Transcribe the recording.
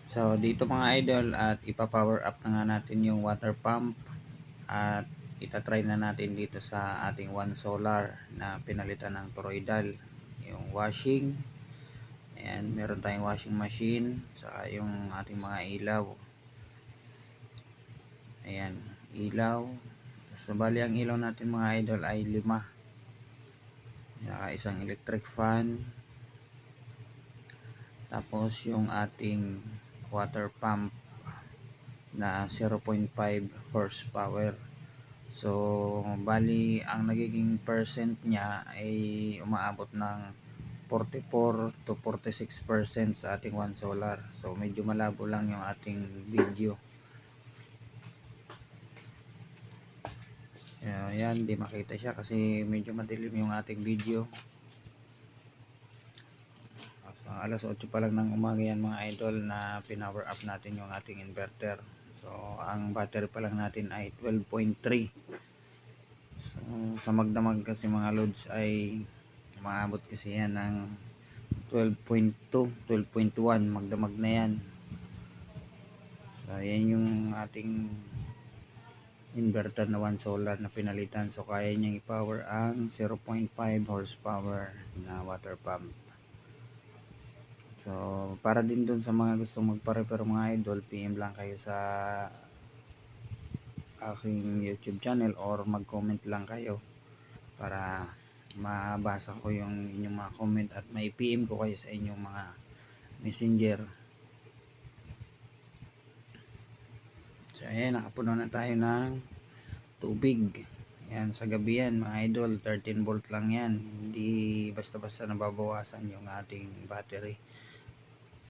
So dito mga idol, at ipa-power up na nga natin yung water pump at itatry na natin dito sa ating One Solar na pinalitan ng toroidal yung washing. Ayan, meron tayong washing machine saka yung ating mga ilaw. Ayan, ilaw. So bali ang ilaw natin mga idol ay 5, saka isang electric fan, tapos yung ating water pump na 0.5 horsepower. So bali ang nagiging percent niya ay umaabot ng 44 to 46% sa ating One Solar. So medyo malabo lang yung ating video. Ayan, di makita siya kasi medyo madilim yung ating video. So alas 8 pa lang ng umaga yan mga idol na pinower up natin yung ating inverter. So ang battery pa lang natin ay 12.3. So sa magdamag kasi mga loads ay maabot kasi yan ng 12.2, 12.1, magdamag na yan. So yan yung ating inverter na One Solar na pinalitan. So kaya niyang i-power ang 0.5 horsepower na water pump. So para din dun sa mga gustong magpa-repair mga idol, PM lang kayo sa aking YouTube channel or mag-comment lang kayo para mabasa ko yung inyong mga comment at may PM ko kayo sa inyong mga messenger. So ayan, nakapuno na tayo ng tubig. Yan, sa gabi yan mga idol, 13 volt lang yan, hindi basta basta nababawasan yung ating battery.